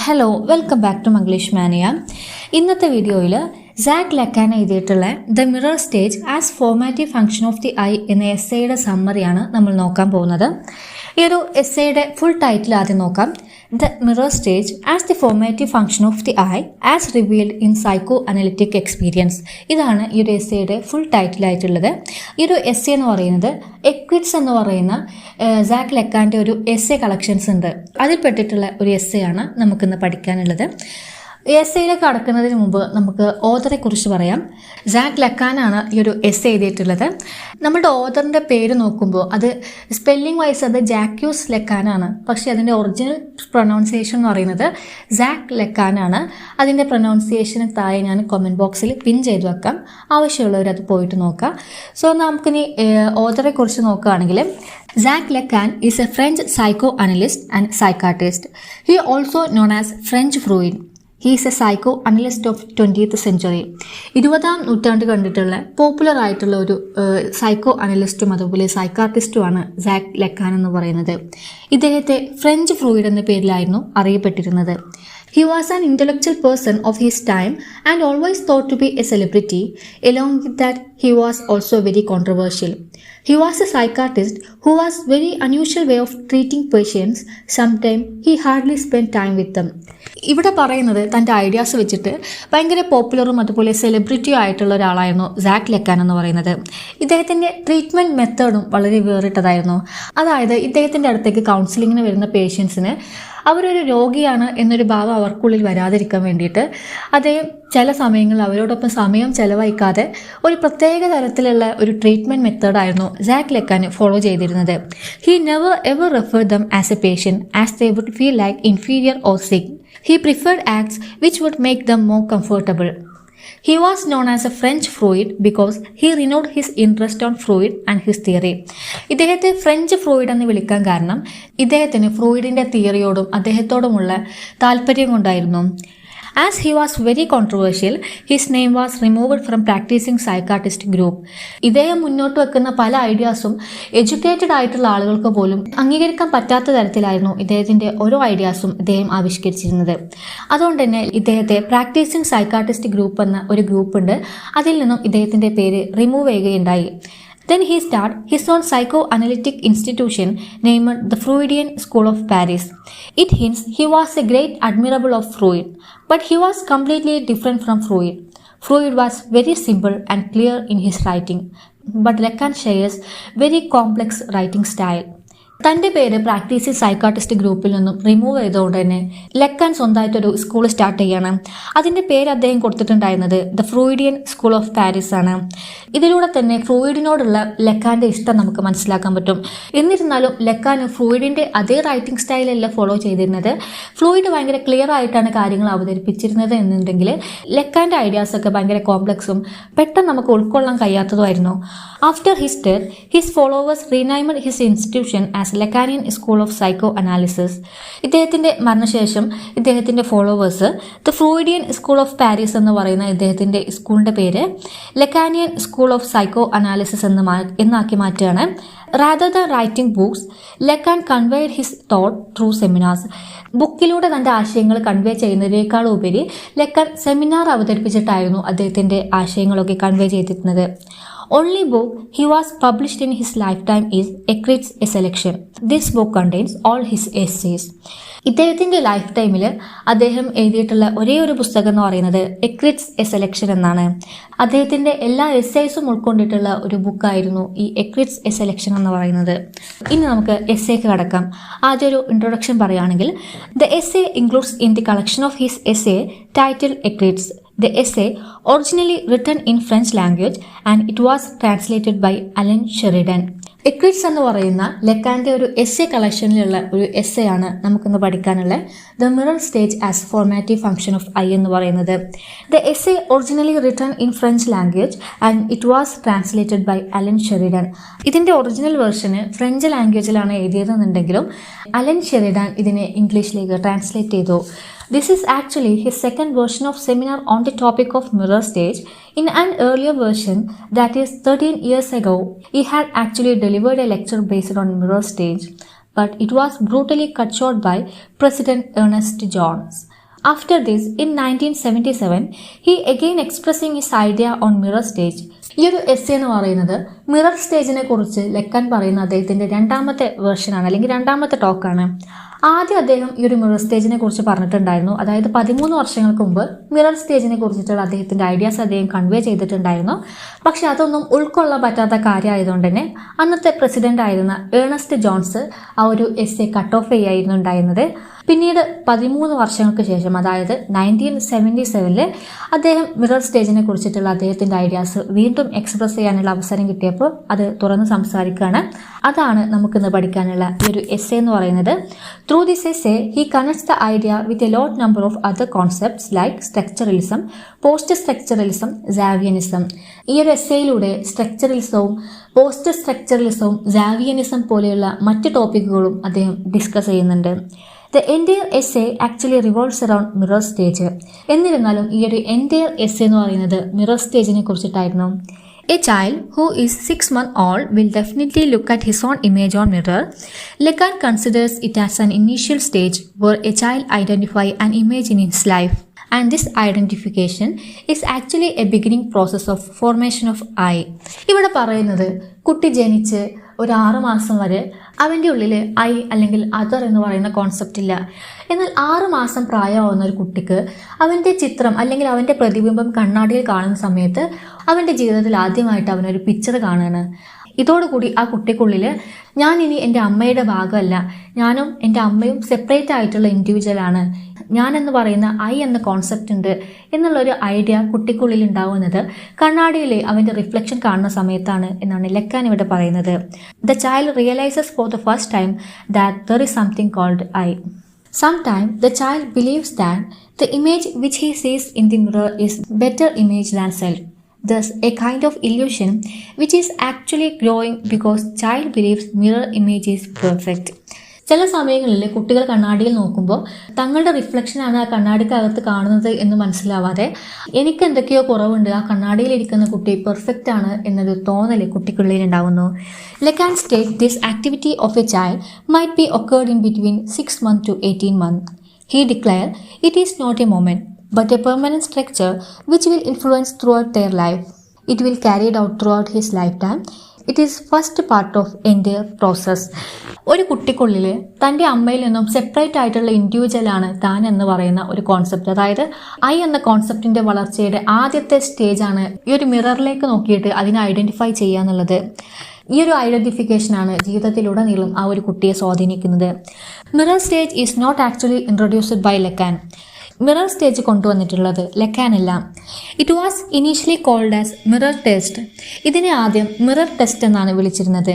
Hello welcome back to Manglish mania. ഇന്നത്തെ വീഡിയോയിൽ Jacques Lacan എഴുതിയിട്ടുള്ള the mirror stage as formative function of the I എന്ന എസ്സേയുടെ സമ്മറിയാണ് നമ്മൾ നോക്കാൻ പോകുന്നത്. ഈ ഒരു എസ്സേയുടെ ഫുൾ ടൈറ്റിൽ ആദ്യം നോക്കാം. The mirror stage as the formative function of the I as revealed in psycho analytic experience. ഇതാണ് ഈ ഒരു എസ്സേയുടെ ഫുൾ ടൈറ്റിലായിട്ടുള്ളത്. ഈ ഒരു എസ്സേ എന്ന് പറയുന്നത് എക്വിറ്റ്സ് എന്ന് പറയുന്ന സാക് ലക്കാൻ്റെ ഒരു എസ്സേ കളക്ഷൻസ് ഉണ്ട്, അതിൽപ്പെട്ടിട്ടുള്ള ഒരു എസ്സേ ആണ് നമുക്കിന്ന് പഠിക്കാനുള്ളത്. എസ്സേയിലേക്ക് കടക്കുന്നതിന് മുമ്പ് നമുക്ക് ഓഥറെ കുറിച്ച് പറയാം. സാക് ലക്കാനാണ് ഈ ഒരു എസ്സേ എഴുതിയിട്ടുള്ളത്. നമ്മുടെ ഓഥറിൻ്റെ പേര് നോക്കുമ്പോൾ അത് സ്പെല്ലിംഗ് വൈസ് അത് ജാക്യൂസ് ലക്കാനാണ്, പക്ഷേ അതിൻ്റെ ഒറിജിനൽ പ്രൊനൗൺസിയേഷൻ എന്ന് പറയുന്നത് സാക് ലക്കാനാണ്. അതിൻ്റെ പ്രൊനൗൺസിയേഷന് താഴെ ഞാൻ കമൻറ്റ് ബോക്സിൽ പിൻ ചെയ്ത് വെക്കാം, ആവശ്യമുള്ളവർ അത് പോയിട്ട് നോക്കാം. സോ നമുക്കിനി ഓഥറെ കുറിച്ച് നോക്കുകയാണെങ്കിൽ, Jacques Lacan is a French psychoanalyst and psychiatrist. He also known as French Freud. He is a psychoanalyst of 20th century. 20ാം നൂറ്റാണ്ട് കണ്ടിട്ടുള്ള പോപ്പുലർ ആയിട്ടുള്ള ഒരു സൈക്കോ അനലിസ്റ്റും അതുപോലെ സൈക്കാട്രിസ്റ്റുമാണ് സാക് ലക്കാൻ എന്ന് പറയുന്നത്. ഇദ്ദേഹത്തെ ഫ്രഞ്ച് ഫ്രൂയിഡ് എന്ന പേരിലായിരുന്നു അറിയപ്പെട്ടിരുന്നത്. He was an intellectual person of his time and always thought to be a celebrity. Along with that, he was also very controversial. He was a psychiatrist who was very unusual way of treating patients. Sometimes he hardly spent time with them. ഇവിടെ പറയുന്നത് തൻ്റെ ideas വെച്ചിട്ട് ഭയങ്കര പോപ്പുലറും അതുപോലെ സെലിബ്രിറ്റിയും ആയിട്ടുള്ള ഒരാളായിരുന്നു സാക് ലക്കാൻ എന്ന് പറയുന്നത്. ഇദ്ദേഹത്തിൻ്റെ ട്രീറ്റ്മെൻറ്റ് മെത്തേഡും വളരെ വേറിട്ടതായിരുന്നു. അതായത് ഇദ്ദേഹത്തിൻ്റെ അടുത്തേക്ക് കൗൺസിലിങ്ങിന് വരുന്ന പേഷ്യൻസിന് അവരൊരു രോഗിയാണ് എന്നൊരു ഭാവം അവർക്കുള്ളിൽ വരാതിരിക്കാൻ വേണ്ടിയിട്ട് അദ്ദേഹം ചില സമയങ്ങളിൽ അവരോടൊപ്പം സമയം ചെലവഴിക്കാതെ ഒരു പ്രത്യേക തരത്തിലുള്ള ഒരു ട്രീറ്റ്മെൻറ്റ് മെത്തേഡായിരുന്നു സാക് ലക്കാൻ ഫോളോ ചെയ്തിരുന്നത്. He never ever refer them as a patient as they would feel like inferior or sick. He preferred acts which would make them more comfortable. He was known as a French Freud because he renewed his interest on Freud and his theory. ഇദ്ദേഹത്തെ French Freud എന്ന് വിളിക്കാൻ കാരണം ഇദ്ദേഹത്തിന് ഫ്രോയിഡിൻ്റെ തിയറിയോടും അദ്ദേഹത്തോടുമുള്ള താല്പര്യം കൊണ്ടായിരുന്നു. As he was very controversial, his name was removed from practicing psychiatrist group. ഇദ്ദേഹം മുന്നോട്ട് വെക്കുന്ന പല ഐഡിയാസും എഡ്യൂക്കേറ്റഡ് ആയിട്ടുള്ള ആളുകൾക്ക് പോലും അംഗീകരിക്കാൻ പറ്റാത്ത തരത്തിലായിരുന്നു ഇദ്ദേഹത്തിൻ്റെ ഓരോ ഐഡിയാസും ഇദ്ദേഹം ആവിഷ്കരിച്ചിരുന്നത്. അതുകൊണ്ട് തന്നെ ഇദ്ദേഹത്തെ പ്രാക്ടീസിങ് സൈക്കാട്രിസ്റ്റ് ഗ്രൂപ്പ് എന്ന ഒരു ഗ്രൂപ്പ് ഉണ്ട്, അതിൽ നിന്നും ഇദ്ദേഹത്തിൻ്റെ പേര് റിമൂവ് ചെയ്യുകയുണ്ടായി. Then he started his own psychoanalytic institution named the Freudian School of Paris. It hints he was a great admirer of Freud, but he was completely different from Freud. Freud was very simple and clear in his writing, but Lacan shares very complex writing style. തൻ്റെ പേര് practising psychiatrist ഗ്രൂപ്പിൽ നിന്നും remove ചെയ്തുകൊണ്ട് തന്നെ ലക്കാൻ സ്വന്തമായിട്ടൊരു school start ചെയ്യണം. അതിൻ്റെ പേര് അദ്ദേഹം കൊടുത്തിട്ടുണ്ടായിരുന്നത് the Freudian school of Paris ആണ്. ഇതിലൂടെ തന്നെ ഫ്രോയിഡിനോടുള്ള ലക്കാൻ്റെ ഇഷ്ടം നമുക്ക് മനസ്സിലാക്കാൻ പറ്റും. എന്നിരുന്നാലും ലക്കാൻ ഫ്രോയിഡിൻ്റെ അതേ റൈറ്റിംഗ് സ്റ്റൈലല്ല ഫോളോ ചെയ്തിരുന്നത്. ഫ്രോയിഡ് ഭയങ്കര ക്ലിയർ ആയിട്ടാണ് കാര്യങ്ങൾ അവതരിപ്പിച്ചിരുന്നത് എന്നുണ്ടെങ്കിൽ ലക്കാൻ്റെ ഐഡിയാസൊക്കെ ഭയങ്കര കോംപ്ലക്സും പെട്ടെന്ന് നമുക്ക് ഉൾക്കൊള്ളാൻ കഴിയാത്തതുമായിരുന്നു. After his death his followers renamed his institution as Lacanian school of psychoanalysis. ഇദ്ദേഹത്തിൻ്റെ മരണശേഷം ഇദ്ദേഹത്തിൻ്റെ followers the Freudian school of Paris എന്ന് പറയുന്ന ഇദ്ദേഹത്തിൻ്റെ സ്കൂളിൻ്റെ പേര് Lacanian school of psychoanalysis എന്നാക്കി മാറ്റുകയാണ്. Rather than writing books, Lacan conveyed his thought through seminars. ബുക്കിലൂടെ തൻ്റെ ആശയങ്ങൾ കൺവേ ചെയ്യുന്നതിനേക്കാൾ ഉപരി ലക്കാൻ സെമിനാർ അവതരിപ്പിച്ചിട്ടായിരുന്നു അദ്ദേഹത്തിൻ്റെ ആശയങ്ങളൊക്കെ കൺവേ ചെയ്തിരുന്നത്. Only book he was published in his lifetime is Ecrit's A Selection. This book contains all his essays. ഇദ്ദേഹത്തിൻ്റെ life ടൈമിൽ അദ്ദേഹം എഴുതിയിട്ടുള്ള ഒരേ ഒരു പുസ്തകം എന്ന് പറയുന്നത് എക്രിറ്റ്സ് എ സെലക്ഷൻ എന്നാണ്. അദ്ദേഹത്തിൻ്റെ എല്ലാ എസ്സേസും ഉൾക്കൊണ്ടിട്ടുള്ള ഒരു ബുക്കായിരുന്നു ഈ എക്രിറ്റ്സ് എ സെലക്ഷൻ എന്ന് പറയുന്നത്. ഇനി നമുക്ക് എസ്സേക്ക് കടക്കാം. ആദ്യം ഒരു ഇൻട്രൊഡക്ഷൻ പറയുകയാണെങ്കിൽ, the essay includes in the collection of his essay title Ecrits. The essay originally written in French language and it was translated by Alan Sheridan. എക്രിറ്റ്സ് എന്ന് പറയുന്ന ലക്കാൻ്റെ ഒരു എസ്സേ കളക്ഷനിലുള്ള ഒരു എസ്സേ ആണ് നമുക്കിന്ന് പഠിക്കാനുള്ള the mirror stage as formative function of I എന്ന് പറയുന്നത്. The essay originally written in French language and it was translated by Alan Sheridan. ഇതിൻ്റെ ഒറിജിനൽ വേർഷന് ഫ്രഞ്ച് ലാംഗ്വേജിലാണ് എഴുതിയതെന്നുണ്ടെങ്കിലും അലൻ ഷെറിഡൻ ഇതിനെ ഇംഗ്ലീഷിലേക്ക് ട്രാൻസ്ലേറ്റ് ചെയ്തു. This is actually his second version of seminar on the topic of mirror stage. In an earlier version, that is 13 years ago, he had actually delivered a lecture based on mirror stage. but it was brutally cut short by President Ernest Jones. After this, in 1977, he again expressing his idea on mirror stage. ഈ ഒരു essay എന്ന് പറയുന്നത് mirror സ്റ്റേജിനെ കുറിച്ച് Lacan പറയുന്ന അദ്ദേഹത്തിന്റെ രണ്ടാമത്തെ വേർഷനാണ്, അല്ലെങ്കിൽ രണ്ടാമത്തെ ടോക്കാണ്. ആദ്യം അദ്ദേഹം ഈ ഒരു മിറർ സ്റ്റേജിനെ കുറിച്ച് പറഞ്ഞിട്ടുണ്ടായിരുന്നു. അതായത് 13 വർഷങ്ങൾക്ക് മുമ്പ് മിറർ സ്റ്റേജിനെ കുറിച്ചിട്ടുള്ള അദ്ദേഹത്തിന്റെ ഐഡിയാസ് അദ്ദേഹം കൺവേ ചെയ്തിട്ടുണ്ടായിരുന്നു. പക്ഷെ അതൊന്നും ഉൾക്കൊള്ളാൻ പറ്റാത്ത കാര്യമായതുകൊണ്ട് തന്നെ അന്നത്തെ പ്രസിഡന്റ് ആയിരുന്ന ഏണസ്റ്റ് ജോൺസ് ആ ഒരു എസ്സേ കട്ട് ഓഫ് ചെയ്യായിരുന്നു ഉണ്ടായിരുന്നത്. പിന്നീട് 13 വർഷങ്ങൾക്ക് ശേഷം, അതായത് 1977 അദ്ദേഹം മിറർ സ്റ്റേജിനെ കുറിച്ചിട്ടുള്ള അദ്ദേഹത്തിന്റെ ഐഡിയാസ് വീണ്ടും എക്സ്പ്രസ് ചെയ്യാനുള്ള അവസരം കിട്ടിയപ്പോൾ അത് തുറന്ന് സംസാരിക്കുകയാണ്. അതാണ് നമുക്കിന്ന് പഠിക്കാനുള്ള ഈ ഒരു എസ്സേ എന്ന് പറയുന്നത്. Through this essay he connects the idea with a lot number of other concepts like structuralism, post structuralism, സാവിയനിസം. ഈ ഒരു എസ്സേയിലൂടെ സ്ട്രക്ചറലിസവും പോസ്റ്റ് സ്ട്രക്ചറലിസവും സാവിയനിസം പോലെയുള്ള മറ്റ് ടോപ്പിക്കുകളും അദ്ദേഹം ഡിസ്കസ് ചെയ്യുന്നുണ്ട്. The entire essay actually revolves around mirror stage. എന്നിരുന്നാലും ഈ ഒരു entire essay എന്ന് പറയുന്നത് mirror സ്റ്റേജിനെ കുറിച്ചിട്ടായിരുന്നു. A child who is 6 months old will definitely look at his own image on mirror. Lacan considers it as an initial stage where a child identifies an image in his life. And this identification is actually a beginning process of formation of I. ഇവിടെ പറയുന്നത് കുട്ടി ജനിച്ച് ഒരു 6 മാസം വരെ അവൻ്റെ ഉള്ളിൽ I അല്ലെങ്കിൽ അതർ എന്ന് പറയുന്ന കോൺസെപ്റ്റ് ഇല്ല. എന്നാൽ 6 മാസം പ്രായമാവുന്ന ഒരു കുട്ടിക്ക് അവൻ്റെ ചിത്രം അല്ലെങ്കിൽ അവൻ്റെ പ്രതിബിംബം കണ്ണാടിയിൽ കാണുന്ന സമയത്ത് അവൻ്റെ ജീവിതത്തിൽ ആദ്യമായിട്ട് അവനൊരു പിക്ചർ കാണുകയാണ്. ഇതോടുകൂടി ആ കുട്ടിക്കുള്ളിൽ ഞാൻ ഇനി എൻ്റെ അമ്മയുടെ ഭാഗമല്ല, ഞാനും എൻ്റെ അമ്മയും സെപ്പറേറ്റ് ആയിട്ടുള്ള ഇൻഡിവിജ്വലാണ്, ഞാൻ എന്ന് പറയുന്ന ഐ എന്ന കോൺസെപ്റ്റ് ഉണ്ട് എന്നുള്ളൊരു ഐഡിയ കുട്ടിക്കുള്ളിൽ ഉണ്ടാവുന്നത് കണ്ണാടിയിലെ അവൻ്റെ റിഫ്ലക്ഷൻ കാണുന്ന സമയത്താണ് എന്നാണ് ലെക്കാൻ ഇവിടെ പറയുന്നത്. The child realises for the first time that there is something called I. Sometimes the child believes that the image which he sees in the mirror is better image than self. Thus, a kind of illusion which is actually growing because child believes mirror image is perfect. ചില സമയങ്ങളിൽ കുട്ടികൾ കണ്ണാടിയിൽ നോക്കുമ്പോൾ തങ്ങളുടെ റിഫ്ലക്ഷനാണ് ആ കണ്ണാടിക്കകത്ത് കാണുന്നത് എന്ന് മനസ്സിലാവാതെ എനിക്ക് എന്തൊക്കെയോ കുറവുണ്ട്, ആ കണ്ണാടിയിൽ ഇരിക്കുന്ന കുട്ടി പെർഫെക്റ്റ് ആണ് എന്നൊരു തോന്നൽ കുട്ടിക്കുള്ളിൽ ഉണ്ടാവുന്നു. Lacan states this activity of a child might be occurred in between 6 months to 18 months. He declared it is not a moment but a permanent structure which will influence throughout their life. It will carry it out throughout his lifetime. It is first part of entire process. ഒരു കുട്ടിക്കുള്ളിൽ തൻ്റെ അമ്മയിൽ നിന്നും separate ആയിട്ടുള്ള ഇൻഡിവിജ്വലാണ് താൻ എന്ന് പറയുന്ന ഒരു concept, അതായത് ഐ എന്ന കോൺസെപ്റ്റിന്റെ വളർച്ചയുടെ ആദ്യത്തെ സ്റ്റേജാണ് ഈ ഒരു മിററിലേക്ക് നോക്കിയിട്ട് അതിനെ ഐഡന്റിഫൈ ചെയ്യുക എന്നുള്ളത്. ഈ ഒരു ഐഡന്റിഫിക്കേഷനാണ് ജീവിതത്തിലുടനീളം ആ ഒരു കുട്ടിയെ സ്വാധീനിക്കുന്നത്. Mirror stage is not actually introduced by Lacan. Mirror stage കൊണ്ടുവന്നിട്ടുള്ളത് ലെക്കാനല്ല. It was initially called as mirror test. ഇതിനെ ആദ്യം മിറർ ടെസ്റ്റ് എന്നാണ് വിളിച്ചിരുന്നത്.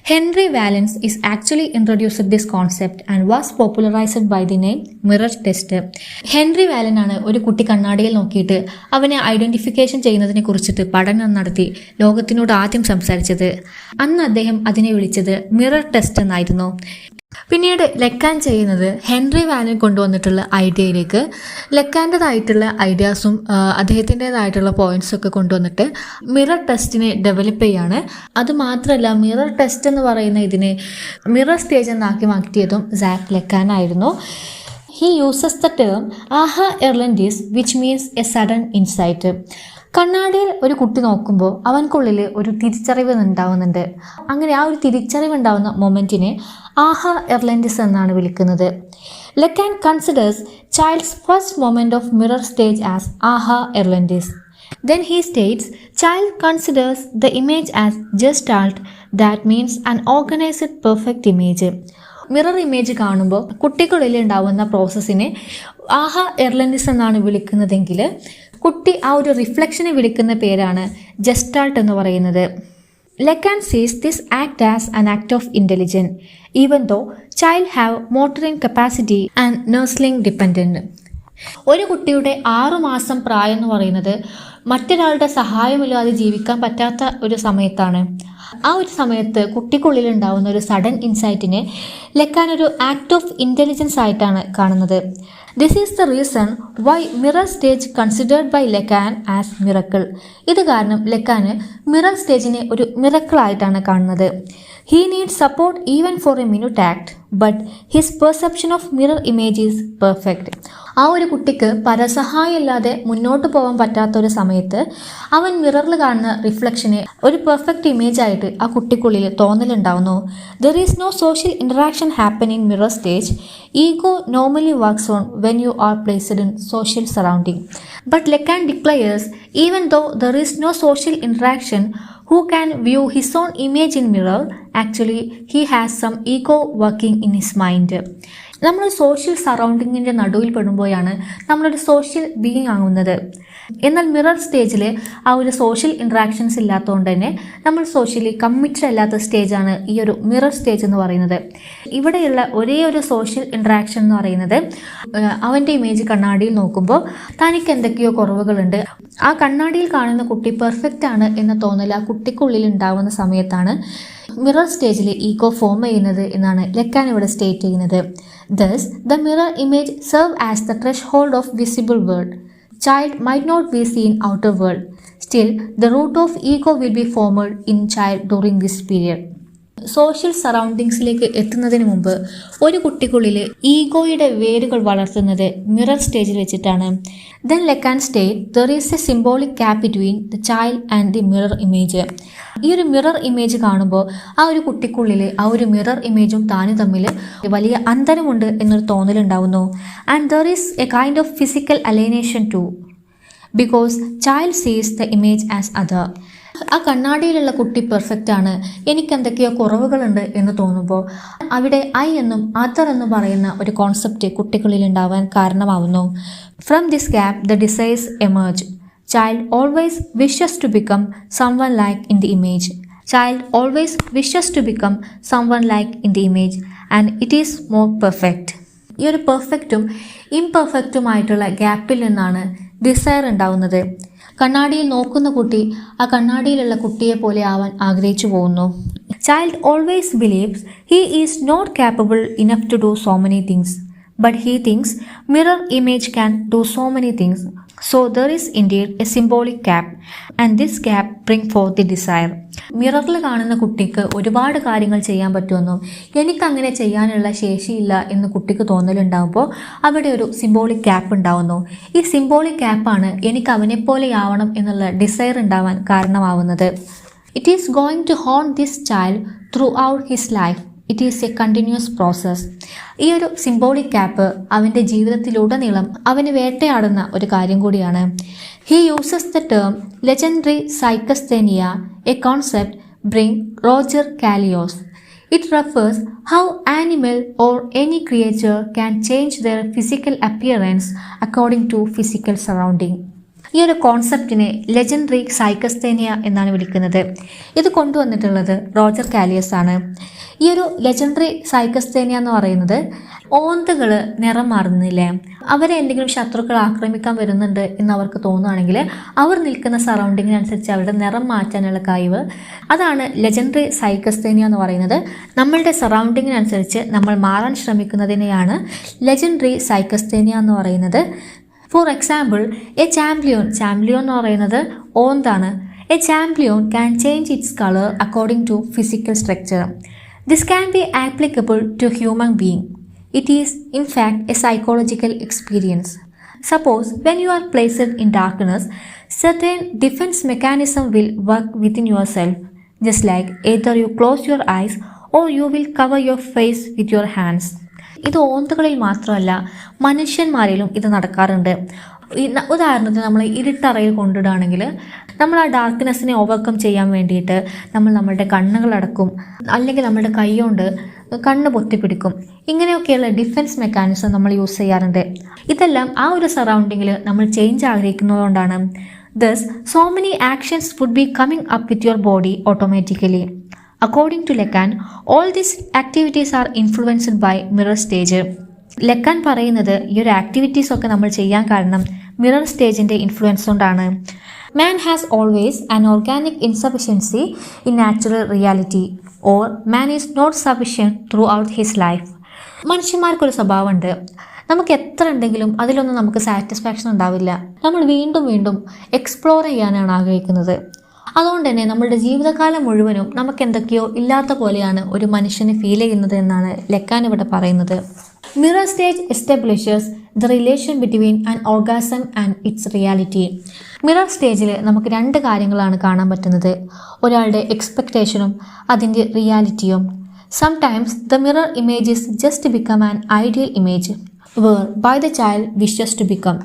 Henri Wallon's is actually introduced this concept and was popularized by the name mirror test. Henri Wallon ആണ് ഒരു കുട്ടി കണ്ണാടിയിൽ നോക്കിയിട്ട് അവനെ ഐഡന്റിഫിക്കേഷൻ ചെയ്യുന്നതിനെ കുറിച്ചിട്ട് പഠനം നടത്തി ലോകത്തിനോട് ആദ്യം സംസാരിച്ചത്. അന്ന് അദ്ദേഹം അതിനെ വിളിച്ചത് മിറർ ടെസ്റ്റ് എന്നായിരുന്നു. പിന്നീട് ലെക്കാൻ ചെയ്യുന്നത് ഹെൻറി വാലൻ കൊണ്ടുവന്നിട്ടുള്ള ഐഡിയയിലേക്ക് ലെക്കാൻ്റെതായിട്ടുള്ള ഐഡിയാസും അദ്ദേഹത്തിൻ്റെതായിട്ടുള്ള പോയിന്റ്സും ഒക്കെ കൊണ്ടുവന്നിട്ട് മിറർ ടെസ്റ്റിനെ ഡെവലപ്പ് ചെയ്യാണ്. അതുമാത്രമല്ല, മിറർ ടെസ്റ്റ് എന്ന് പറയുന്ന ഇതിനെ മിറർ സ്റ്റേജ് എന്നാക്കി മാറ്റിയതും സാക്ക് ലെക്കാൻ ആയിരുന്നു. He uses the term aha erlendis, which means a sudden insight. കണ്ണാടിയിൽ ഒരു കുട്ടി നോക്കുമ്പോൾ അവൻക്കുള്ളിൽ ഒരു തിരിച്ചറിവ് ഉണ്ടാവുന്നുണ്ട്. അങ്ങനെ ആ ഒരു തിരിച്ചറിവ് ഉണ്ടാവുന്ന മൊമെന്റിനെ ആഹാ എർലൻഡിസ് എന്നാണ് വിളിക്കുന്നത്. Lacan considers child's first moment of mirror stage as aha Erlebnis. Then he states, child considers the image as gestalt, that means an organized perfect image. Mirror image കാണുമ്പോൾ കുട്ടിക്കുള്ളിൽ ഉണ്ടാവുന്ന പ്രോസസ്സിനെ ആഹാ എർലൻഡിസ് എന്നാണ് വിളിക്കുന്നതെങ്കിൽ കുട്ടി ആ ഒരു റിഫ്ലക്ഷനെ വിളിക്കുന്ന പേരാണ് ജസ്റ്റാൾട്ട് എന്ന് പറയുന്നത്. Lacan sees this act as an act of intelligence, even though child have motoring capacity and nursling dependent. ഒരു കുട്ടിയുടെ 6 മാസം പ്രായം എന്ന് പറയുന്നത് മറ്റൊരാളുടെ സഹായമില്ലാതെ ജീവിക്കാൻ പറ്റാത്ത ഒരു സമയത്താണ്. ആ ഒരു സമയത്ത് കുട്ടിക്കുള്ളിൽ ഉണ്ടാവുന്ന ഒരു സഡൻ ഇൻസൈറ്റിനെ ലെക്കാൻ ഒരു ആക്ട് ഓഫ് ഇൻ്റലിജൻസ് ആയിട്ടാണ് കാണുന്നത്. This is the reason why mirror stage considered by Lacan as miracle. ഇത് കാരണം ലെക്കാന് മിറർ സ്റ്റേജിനെ ഒരു മിറക്കിൾ ആയിട്ടാണ് കാണുന്നത്. He needs support even for a minute act, but his perception of mirror image is perfect. ആ ഒരു കുട്ടിക്ക് പരസഹായം ഇല്ലാതെ മുന്നോട്ട് പോകാൻ പറ്റാത്ത ഒരു സമയത്ത് അവൻ മിററിൽ കാണുന്ന റിഫ്ലക്ഷനെ ഒരു പെർഫെക്റ്റ് ഇമേജ് ആയിട്ട് ആ കുട്ടിക്കുള്ളിൽ തോന്നലുണ്ടാവുന്നു. There is no social interaction happen in mirror stage. Ego normally works on when you are placed in social surrounding. But Lacan declares even though there is no social interaction, who can view his own image in mirror, actually he has some ego working in his mind. നമ്മൾ social സറൗണ്ടിങ്ങിൻ്റെ നടുവിൽ പെടുമ്പോഴാണ് നമ്മളൊരു social being ആകുന്നത്. എന്നാൽ mirror സ്റ്റേജിൽ ആ ഒരു social interactions ഇല്ലാത്തതുകൊണ്ട് തന്നെ നമ്മൾ സോഷ്യലി കമ്മിറ്റഡ് അല്ലാത്ത സ്റ്റേജാണ് ഈ ഒരു മിറർ സ്റ്റേജ് എന്ന് പറയുന്നത്. ഇവിടെയുള്ള ഒരേ ഒരു സോഷ്യൽ ഇൻട്രാക്ഷൻ എന്ന് പറയുന്നത് അവൻ്റെ ഇമേജ് കണ്ണാടിയിൽ നോക്കുമ്പോൾ തനിക്ക് എന്തൊക്കെയോ കുറവുകളുണ്ട്, ആ കണ്ണാടിയിൽ കാണുന്ന കുട്ടി പെർഫെക്റ്റ് ആണ് എന്ന തോന്നൽ ആ കുട്ടിക്കുള്ളിൽ ഉണ്ടാവുന്ന സമയത്താണ് മിറർ സ്റ്റേജിൽ ഈഗോ ഫോം ചെയ്യുന്നത് എന്നാണ് ലെക്കാൻ ഇവിടെ സ്റ്റേറ്റ് ചെയ്യുന്നത്. Thus, the mirror image serve as the threshold of visible world. Child might not be seen outer world. Still, the root of ego will be formed in child during this period. Social സറൗണ്ടിങ്സിലേക്ക് എത്തുന്നതിന് മുമ്പ് ഒരു കുട്ടിക്കുള്ളിൽ ഈഗോയുടെ വേരുകൾ വളർത്തുന്നത് mirror സ്റ്റേജിൽ വെച്ചിട്ടാണ്. Then Lacan state there is A symbolic gap between the child and the mirror image. ഈ ഒരു മിറർ ഇമേജ് കാണുമ്പോൾ ആ ഒരു കുട്ടിക്കുള്ളിൽ ആ ഒരു മിറർ ഇമേജും താനും തമ്മിൽ വലിയ അന്തരമുണ്ട് എന്നൊരു തോന്നലുണ്ടാവുന്നു. And there is a kind of physical alienation too, because child sees the image as other. ആ കണ്ണാടിയിലുള്ള കുട്ടി പെർഫെക്റ്റ് ആണ്, എനിക്ക് എന്തൊക്കെയോ കുറവുകളുണ്ട് എന്ന് തോന്നുമ്പോൾ അവിടെ ഐ എന്നും അതർ എന്നും പറയുന്ന ഒരു കോൺസെപ്റ്റ് കുട്ടികളിൽ ഉണ്ടാവാൻ കാരണമാവുന്നു. From this gap the desires emerge. Child always wishes to become someone like in the image. Child always wishes to become someone like in the image and it is more perfect. ഈ ഒരു പെർഫെക്റ്റും ഇംപെർഫെക്റ്റുമായിട്ടുള്ള ഗ്യാപ്പിൽ നിന്നാണ് desire ഉണ്ടാവുന്നത്. കണ്ണാടിയിൽ നോക്കുന്ന കുട്ടി ആ കണ്ണാടിയിലുള്ള കുട്ടിയെ പോലെ ആവാൻ ആഗ്രഹിച്ചു പോകുന്നു. Child always believes he is not capable enough to do so many things, but he thinks mirror image can do so many things. So there is indeed a symbolic gap and this gap bring forth the desire. മിററിൽ കാണുന്ന കുട്ടിക്ക് ഒരുപാട് കാര്യങ്ങൾ ചെയ്യാൻ പറ്റുമെന്നും എനിക്കങ്ങനെ ചെയ്യാനുള്ള ശേഷിയില്ല എന്ന് കുട്ടിക്ക് തോന്നലുണ്ടാകുമ്പോൾ അവിടെ ഒരു സിംബോളിക് ഗ്യാപ്പ് ഉണ്ടാവുന്നു. ഈ സിംബോളിക് ഗ്യാപ്പാണ് എനിക്ക് അവനെപ്പോലെയാവണം എന്നുള്ള ഡിസയർ ഉണ്ടാവാൻ കാരണമാവുന്നത്. It is going to haunt this child throughout his life. It is a continuous process. ഈ ഒരു സിംബോളിക് ഗ്യാപ്പ് അവൻ്റെ ജീവിതത്തിലുടനീളം അവന് വേട്ടയാടുന്ന ഒരു കാര്യം കൂടിയാണ്. He uses the term legendary psychasthenia, a concept bring Roger Caillois. It refers how animal or any creature can change their physical appearance according to physical surrounding. ഈ ഒരു കോൺസെപ്റ്റിനെ ലെജൻഡറി സൈക്കസ്തേനിയ എന്നാണ് വിളിക്കുന്നത്. ഇത് കൊണ്ടുവന്നിട്ടുള്ളത് റോജർ കാലിയസ് ആണ്. ഈ ഒരു ലെജൻഡറി സൈക്കസ്തേനിയ എന്ന് പറയുന്നത് ഓന്തുകൾ നിറം മാറുന്നില്ലേ, അവരെ എന്തെങ്കിലും ശത്രുക്കൾ ആക്രമിക്കാൻ വരുന്നുണ്ട് എന്ന് അവർക്ക് തോന്നുകയാണെങ്കിൽ അവർ നിൽക്കുന്ന സറൗണ്ടിങ്ങിനനുസരിച്ച് അവരുടെ നിറം മാറ്റാനുള്ള കഴിവ്, അതാണ് ലെജൻഡറി സൈക്കസ്തേനിയ എന്ന് പറയുന്നത്. നമ്മളുടെ സറൗണ്ടിങ്ങിനനുസരിച്ച് നമ്മൾ മാറാൻ ശ്രമിക്കുന്നതിനെയാണ് ലെജൻഡറി സൈക്കസ്തേനിയ എന്ന് പറയുന്നത്. ഫോർ എക്സാമ്പിൾ, എ ചാമ്പ്ലിയോൺ എന്ന് പറയുന്നത് ഓന്താണ്. A chameleon can change its colour according to physical structure. This can be applicable to human being. It is in fact a psychological experience. Suppose when you are placed in darkness, certain defense mechanism will work within yourself. Just like either you close your eyes or you will cover your face with your hands. ഇത് ഓന്തുകളിൽ മാത്രമല്ല മനുഷ്യന്മാരിലും ഇത് നടക്കാറുണ്ട്. ഉദാഹരണത്തിന് നമ്മൾ ഇരുട്ടറയിൽ കൊണ്ടിടുകയാണെങ്കിൽ നമ്മൾ ആ ഡാർക്ക്നെസ്സിനെ overcome ചെയ്യാൻ വേണ്ടിയിട്ട് നമ്മൾ നമ്മളുടെ കണ്ണുകളടക്കും, അല്ലെങ്കിൽ നമ്മളുടെ കൈ കൊണ്ട് കണ്ണ് പൊത്തിപ്പിടിക്കും. ഇങ്ങനെയൊക്കെയുള്ള ഡിഫെൻസ് മെക്കാനിസം നമ്മൾ യൂസ് ചെയ്യാറുണ്ട്. ഇതെല്ലാം ആ ഒരു സറൗണ്ടിങ്ങിൽ നമ്മൾ change ആഗ്രഹിക്കുന്നതുകൊണ്ടാണ്. Thus, so many actions would be coming up with your body automatically. According to Lacan, all these activities are influenced by mirror stage. Lacan പറയുന്നത് ഈ ഒരു ആക്ടിവിറ്റീസ് ഒക്കെ നമ്മൾ ചെയ്യാൻ കാരണം മിറർ സ്റ്റേജിൻ്റെ ഇൻഫ്ലുവൻസ് കൊണ്ടാണ്. Man has always an organic insufficiency in natural reality, or man is not sufficient throughout his life. മനുഷ്യന്മാർക്കൊരു സ്വഭാവമുണ്ട്, നമുക്ക് എത്ര ഉണ്ടെങ്കിലും അതിലൊന്നും നമുക്ക് സാറ്റിസ്ഫാക്ഷൻ ഉണ്ടാവില്ല. നമ്മൾ വീണ്ടും വീണ്ടും എക്സ്പ്ലോർ ചെയ്യാനാണ് ആഗ്രഹിക്കുന്നത്. അതുകൊണ്ട് തന്നെ നമ്മളുടെ ജീവിതകാലം മുഴുവനും നമുക്ക് എന്തൊക്കെയോ ഇല്ലാത്ത പോലെയാണ് ഒരു മനുഷ്യന് ഫീൽ ചെയ്യുന്നത് എന്നാണ് ലക്കാൻ ഇവിടെ പറയുന്നത്. Mirror stage establishes the relation between an orgasm and its reality. Mirror സ്റ്റേജിൽ നമുക്ക് രണ്ട് കാര്യങ്ങളാണ് കാണാൻ പറ്റുന്നത്, ഒരാളുടെ എക്സ്പെക്റ്റേഷനും അതിൻ്റെ റിയാലിറ്റിയും. Sometimes the mirror image is just become an ideal image whereby the child wishes to become.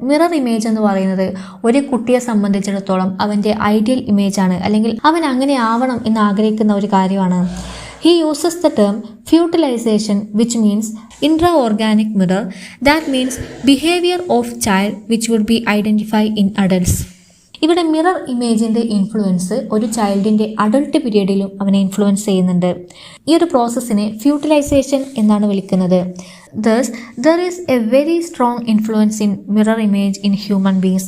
Mirror image എന്ന് പറയുന്നത് ഒരു കുട്ടിയെ സംബന്ധിച്ചിടത്തോളം അവൻ്റെ ഐഡിയൽ ഇമേജാണ്, അല്ലെങ്കിൽ അവൻ അങ്ങനെ ആവണം എന്ന് ആഗ്രഹിക്കുന്ന ഒരു കാര്യമാണ്. He uses the term futilization, which means intra-organic mirror. That means behavior of child which would be identified in adults. ഇവിടെ മിറർ ഇമേജിൻ്റെ ഇൻഫ്ലുവൻസ് ഒരു ചൈൽഡിൻ്റെ അഡൾട്ട് പീരീഡിലും അവനെ ഇൻഫ്ലുവൻസ് ചെയ്യുന്നുണ്ട്. ഈ ഒരു പ്രോസസ്സിനെ ഫ്യൂട്ടിലൈസേഷൻ എന്നാണ് വിളിക്കുന്നത്. Thus, there is a very strong influence in mirror image in human beings.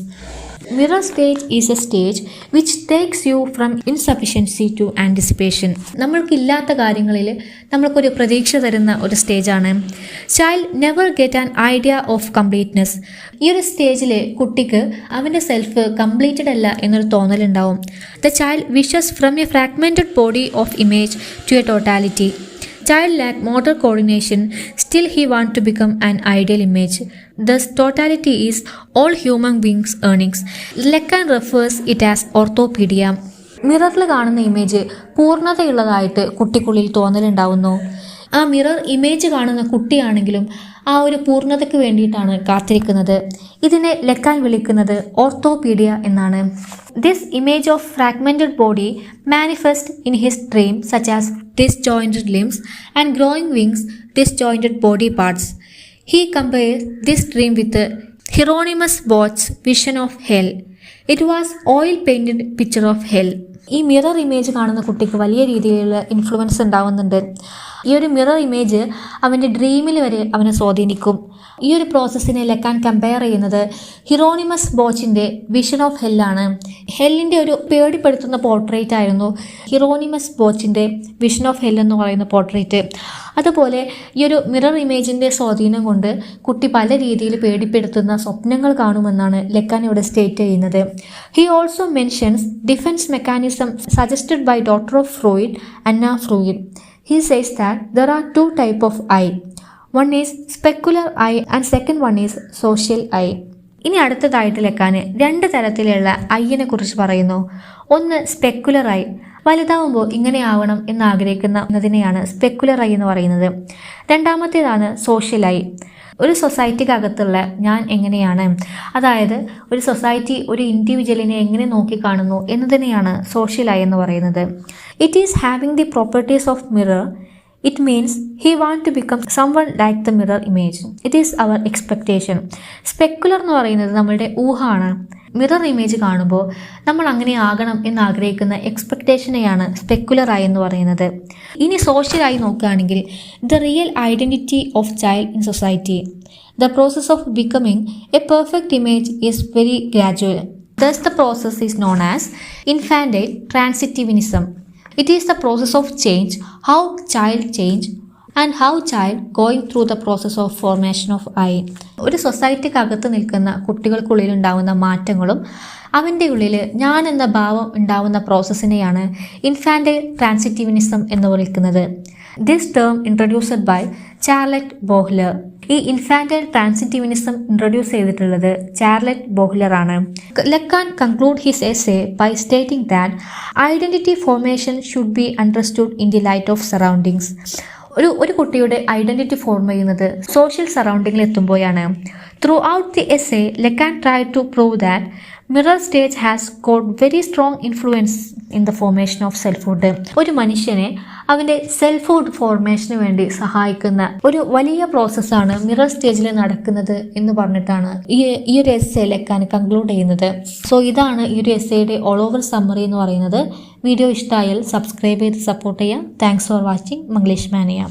Mirror stage is a stage which takes you from insufficiency to anticipation. നമ്മൾക്കില്ലാത്ത കാര്യങ്ങളിൽ നമ്മൾക്കൊരു പ്രതീക്ഷ തരുന്ന ഒരു സ്റ്റേജാണ്. Child never get an idea of completeness. ഈ ഒരു സ്റ്റേജിൽ കുട്ടിക്ക് അവൻ്റെ സെൽഫ് കംപ്ലീറ്റഡ് അല്ല എന്നൊരു തോന്നലുണ്ടാവും. The child wishes from a fragmented body of image to a totality. Child lack motor coordination, still he want to become an ideal image. Thus, totality is all human beings' earnings. Lacan refers it as orthopedia. മിററിൽ കാണുന്ന image പൂർണ്ണതയുള്ളതായിട്ട് കുട്ടിക്കുള്ളിൽ തോന്നലുണ്ടാവുന്നു. ആ mirror image കാണുന്ന കുട്ടിയാണെങ്കിലും ആ ഒരു പൂർണ്ണതയ്ക്ക് വേണ്ടിയിട്ടാണ് കാത്തിരിക്കുന്നത്. ഇതിനെ ലക്കാൻ വിളിക്കുന്നത് ഓർത്തോപീഡിയ എന്നാണ്. This image of fragmented body manifest in his dream such as disjointed limbs and growing wings, disjointed body parts. He compares this dream with the Hieronymus Bosch's vision of hell. It was oil-painted picture of hell. ഈ mirror image കാണുന്ന കുട്ടിക്ക് വലിയ രീതിയിലുള്ള influence ഉണ്ടാവുന്നുണ്ട്. ഈ ഒരു mirror image അവൻ്റെ ഡ്രീമിൽ വരെ അവനെ സ്വാധീനിക്കും. ഈ ഒരു പ്രോസസ്സിനെ ലക്കാൻ കമ്പയർ ചെയ്യുന്നത് ഹിറോണിമസ് ബോച്ചിൻ്റെ വിഷൻ ഓഫ് ഹെല്ലാണ്. ഹെല്ലിൻ്റെ ഒരു പേടിപ്പെടുത്തുന്ന പോർട്രേറ്റ് ആയിരുന്നു ഹിറോണിമസ് ബോച്ചിൻ്റെ വിഷൻ ഓഫ് ഹെൽ എന്ന് പറയുന്ന പോർട്രേറ്റ്. അതുപോലെ ഈ ഒരു മിറർ ഇമേജിൻ്റെ സ്വാധീനം കൊണ്ട് കുട്ടി പല രീതിയിൽ പേടിപ്പെടുത്തുന്ന സ്വപ്നങ്ങൾ കാണുമെന്നാണ് ലക്കാൻ ഇവിടെ സ്റ്റേറ്റ് ചെയ്യുന്നത്. He also mentions defence mechanism suggested by doctor of Freud, Anna Freud. He says that there are two types of eye. One is specular eye and second one is social eye. ഇനി അടുത്തതായിട്ട് ലക്കാൻ രണ്ട് തരത്തിലുള്ള ഐയിനെ കുറിച്ച് പറയുന്നു. ഒന്ന് specular I, വലുതാവുമ്പോൾ ഇങ്ങനെ ആവണം എന്ന് ആഗ്രഹിക്കുന്നതിനെയാണ് സ്പെക്കുലർ ഐ എന്ന് പറയുന്നത്. രണ്ടാമത്തേതാണ് സോഷ്യൽ ഐ, ഒരു സൊസൈറ്റിക്കകത്തുള്ള ഞാൻ എങ്ങനെയാണ്, അതായത് ഒരു സൊസൈറ്റി ഒരു ഇൻഡിവിജ്വലിനെ എങ്ങനെ നോക്കിക്കാണുന്നു എന്നതിനെയാണ് സോഷ്യൽ ഐ എന്ന് പറയുന്നത്. It is having the properties of mirror. It means he want to become someone like the mirror image. It is our expectation. Specular എന്ന് പറയുന്നത് നമ്മളുടെ ഊഹമാണ്. മിറർ ഇമേജ് കാണുമ്പോൾ നമ്മൾ അങ്ങനെ ആകണം എന്നാഗ്രഹിക്കുന്ന എക്സ്പെക്റ്റേഷനെയാണ് സ്പെക്കുലർ ആയി എന്ന് പറയുന്നത്. ഇനി സോഷ്യൽ ആയി നോക്കുകയാണെങ്കിൽ the real identity of child in society. The process of becoming A perfect image is very gradual. Thus the process is known as infantile transitivism. It is the process of change, how child change and how child going through the process of formation of I. ഒരു സൊസൈറ്റിക്കകത്ത് നിൽക്കുന്ന കുട്ടികൾക്കുള്ളിൽ ഉണ്ടാവുന്ന മാറ്റങ്ങളും അവൻ്റെ ഉള്ളിൽ ഞാൻ എന്ന ഭാവം ഉണ്ടാവുന്ന പ്രോസസ്സിനെയാണ് ഇൻഫാൻറ്റൈൽ ട്രാൻസിറ്റിവിനിസം എന്ന് വിളിക്കുന്നത്. This term introduced by Charlotte Bühler. ഈ ഇൻഫാൻറ്റൈൽ ട്രാൻസിറ്റിവിനിസം ഇൻട്രൊഡ്യൂസ് ചെയ്തിട്ടുള്ളത് ചാർലറ്റ് ബോഹ്ലർ ആണ്. Lacan conclude his essay by stating that identity formation should be understood in the light of surroundings. ഒരു കുട്ടിയുടെ ഐഡൻറ്റിറ്റി ഫോം ചെയ്യുന്നത് social സറൗണ്ടിങ്ങിൽ എത്തുമ്പോഴാണ്. Throughout the essay Lacan try to prove that mirror stage has got very strong influence in the formation of selfhood. ഒരു മനുഷ്യനെ അവൻ്റെ സെൽഫ്ഹുഡ് ഫോർമേഷന് വേണ്ടി സഹായിക്കുന്ന ഒരു വലിയ പ്രോസസ്സാണ് മിറർ സ്റ്റേജിൽ നടക്കുന്നത് എന്ന് പറഞ്ഞിട്ടാണ് ഈ ഒരു എസ്സേ ലക്കാൻ കൺക്ലൂഡ് ചെയ്യുന്നത്. സോ ഇതാണ് ഈ ഒരു എസ്സേയുടെ ഓൾ ഓവർ സമ്മറി എന്ന് പറയുന്നത്. വീഡിയോ ഇഷ്ടമായാൽ സബ്സ്ക്രൈബ് ചെയ്ത് സപ്പോർട്ട് ചെയ്യാം. Thanks for watching Manglish മാനിയ.